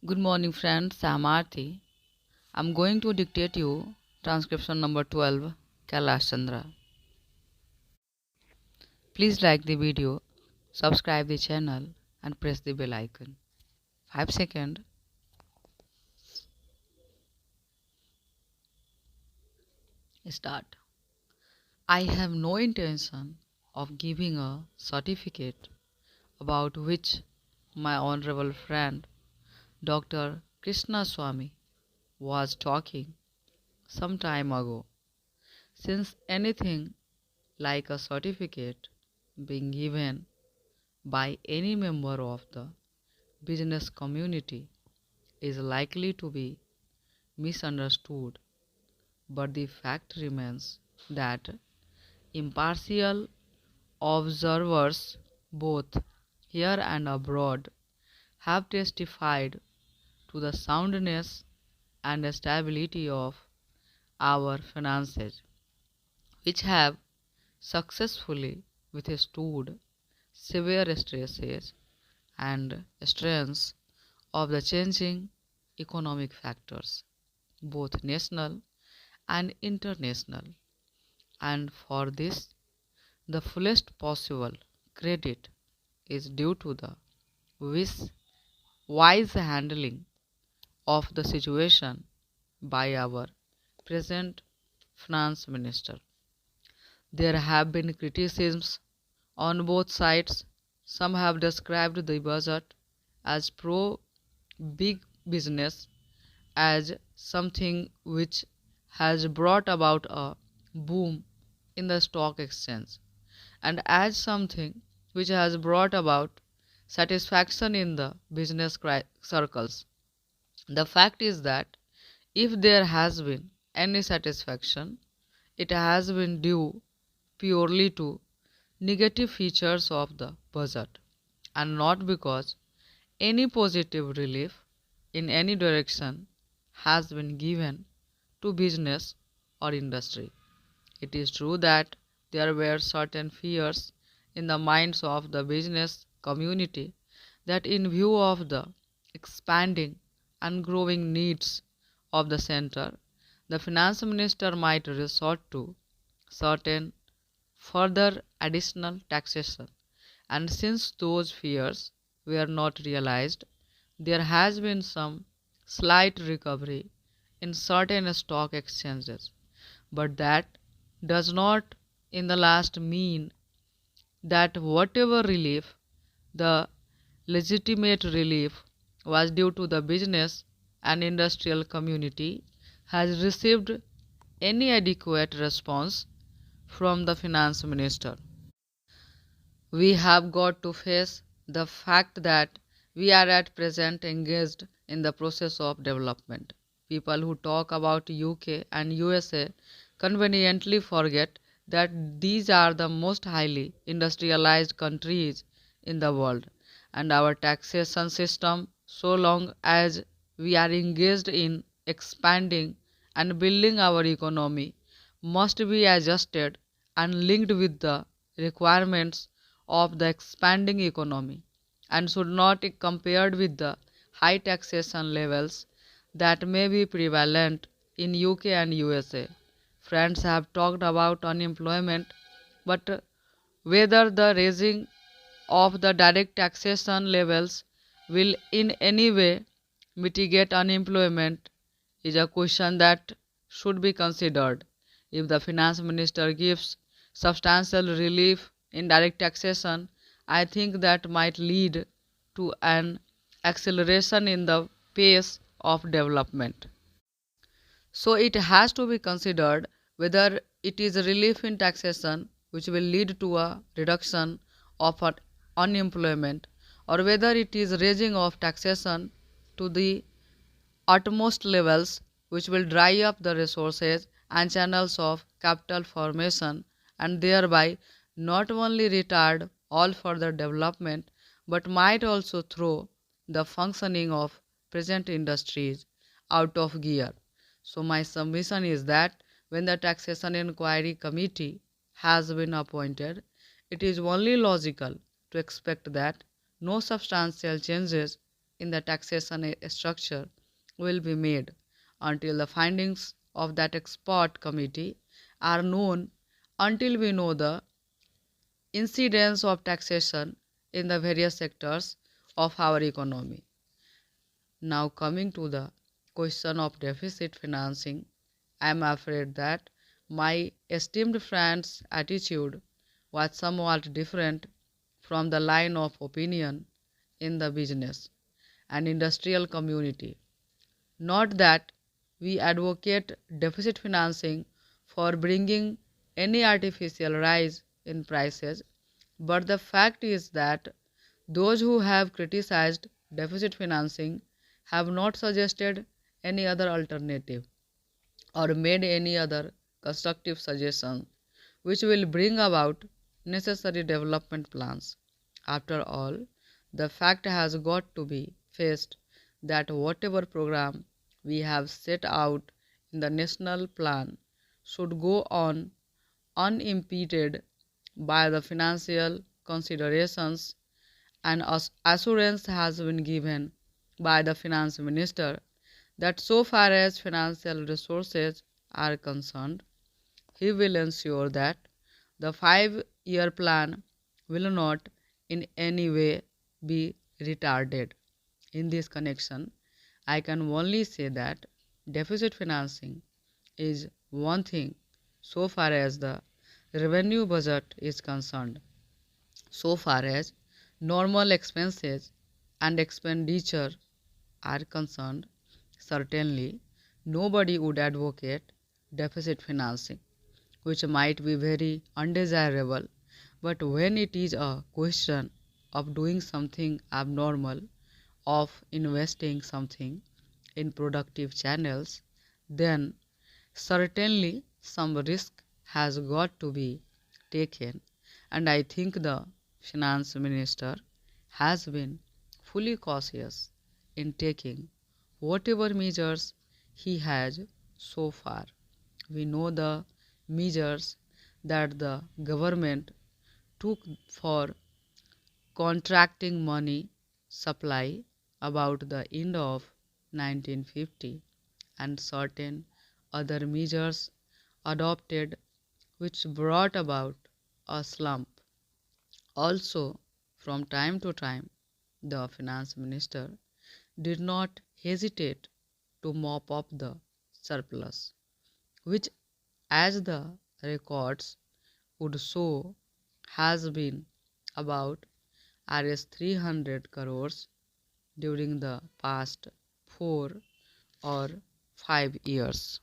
Good morning, friends. I'm Aarti. I'm going to dictate you transcription number 12, Kailash Chandra. Please like the video, subscribe the channel, and press the bell icon. 5 seconds. Start. I have no intention of giving a certificate about which my honorable friend Dr. Krishna Swami was talking some time ago. Since anything like a certificate being given by any member of the business community is likely to be misunderstood, but the fact remains that impartial observers, both here and abroad, have testified to the soundness and stability of our finances, which have successfully withstood severe stresses and strains of the changing economic factors, both national and international, and for this the fullest possible credit is due to the wise handling of the situation by our present finance minister. There have been criticisms on both sides. Some have described the budget as pro big business, as something which has brought about a boom in the stock exchange, and as something which has brought about satisfaction in the business circles. The fact is that if there has been any satisfaction, it has been due purely to negative features of the budget, and not because any positive relief in any direction has been given to business or industry. It is true that there were certain fears in the minds of the business community that, in view of the expanding and growing needs of the center, the finance minister might resort to certain further additional taxation. And since those fears were not realized, there has been some slight recovery in certain stock exchanges. But that does not in the last mean that whatever relief, the legitimate relief, was due to the business and industrial community has received any adequate response from the finance minister. We have got to face the fact that we are at present engaged in the process of development. People who talk about UK and USA conveniently forget that these are the most highly industrialized countries in the world, and our taxation system, so long as we are engaged in expanding and building our economy, must be adjusted and linked with the requirements of the expanding economy, and should not be compared with the high taxation levels that may be prevalent in UK and USA. Friends have talked about unemployment, but whether the raising of the direct taxation levels will in any way mitigate unemployment is a question that should be considered. If the finance minister gives substantial relief in direct taxation, I think that might lead to an acceleration in the pace of development. So it has to be considered whether it is relief in taxation which will lead to a reduction of unemployment, or whether it is raising of taxation to the utmost levels which will dry up the resources and channels of capital formation, and thereby not only retard all further development but might also throw the functioning of present industries out of gear. So my submission is that when the taxation inquiry committee has been appointed, it is only logical to expect that no substantial changes in the taxation structure will be made until the findings of that expert committee are known, until we know the incidence of taxation in the various sectors of our economy. Now coming to the question of deficit financing, I am afraid that my esteemed friend's attitude was somewhat different from the line of opinion in the business and industrial community. Not that we advocate deficit financing for bringing any artificial rise in prices, but the fact is that those who have criticized deficit financing have not suggested any other alternative or made any other constructive suggestion which will bring about necessary development plans. After all, the fact has got to be faced that whatever program we have set out in the national plan should go on unimpeded by the financial considerations, and assurance has been given by the finance minister that so far as financial resources are concerned, he will ensure that the 5-year plan will not in any way be retarded. In this connection, I can only say that deficit financing is one thing so far as the revenue budget is concerned. So far as normal expenses and expenditure are concerned, certainly nobody would advocate deficit financing, which might be very undesirable, but when it is a question of doing something abnormal, of investing something in productive channels, then certainly some risk has got to be taken, and I think the finance minister has been fully cautious in taking whatever measures he has so far. We know the measures that the government took for contracting money supply about the end of 1950 and certain other measures adopted which brought about a slump. Also, from time to time, the finance minister did not hesitate to mop up the surplus, which, as the records would show, has been about Rs 300 crores during the past 4 or 5 years.